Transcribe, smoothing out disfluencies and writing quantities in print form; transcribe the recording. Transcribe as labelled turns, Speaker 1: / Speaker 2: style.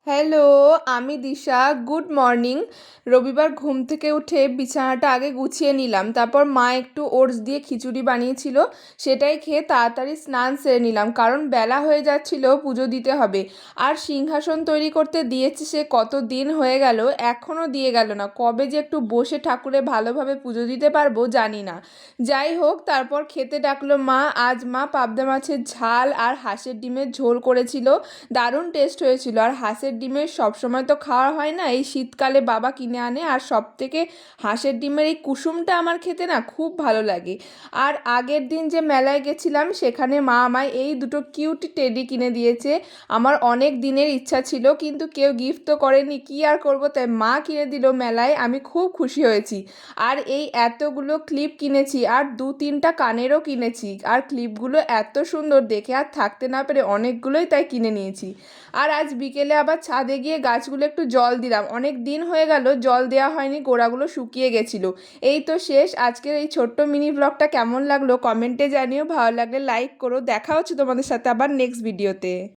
Speaker 1: Hello, আমি দিশা। Good morning. রবিবার ঘুম থেকে উঠে বিছানাটা আগে গুছিয়ে নিলাম, তারপর মা একটু ওটস দিয়ে খিচুড়ি বানিয়েছিল, সেটাই খেয়ে তাড়াতাড়ি স্নান সেরে নিলাম, কারণ বেলা হয়ে যাচ্ছিল, পুজো দিতে হবে। আর সিংহাসন তৈরি করতে দিয়েছে সে কত দিন হয়ে গেল, এখনও দিয়ে গেল না। কবে যে একটু বসে ঠাকুরে ভালোভাবে পুজো দিতে পারবো জানি না। যাই হোক, তারপর খেতে ডাকলো মা। আজ মা পাবদা মাছের ঝাল আর হাঁসের ডিমের ঝোল করেছিল। দারুণ টেস্ট হয়েছিল। আর হাঁসের ডিমের সবসময় তো খাওয়া হয় না, এই শীতকালে বাবা কিনে আনে। আর সব থেকে হাঁসের ডিমের এই কুসুমটা আমার খেতে না খুব ভালো লাগে। আর আগের দিন যে মেলায় গেছিলাম, সেখানে মা আমায় এই দুটো কিউট টেডি কিনে দিয়েছে। আমার অনেক দিনের ইচ্ছা ছিল, কিন্তু কেউ গিফট তো করেনি, কি আর করব, তাই মা কিনে দিল মেলায়। আমি খুব খুশি হয়েছি। আর এই এতগুলো ক্লিপ কিনেছি, আর 2-3টা কানেরও কিনেছি। আর ক্লিপগুলো এত সুন্দর দেখে আর থাকতে না পেরে অনেকগুলোই তাই কিনে নিয়েছি। আর আজ বিকেলে আবার ছাদে গিয়ে গাছগুলো একটু জল দিলাম, অনেক দিন হয়ে গেল জল দেওয়া হয়নি, গোড়াগুলো শুকিয়ে গেছিলো। এই তো শেষ আজকের এই ছোট্ট মিনি ব্লগটা। কেমন লাগলো কমেন্টে জানিও, ভালো লাগলে লাইক করো। দেখা হচ্ছে তোমাদের সাথে আবার নেক্সট ভিডিওতে।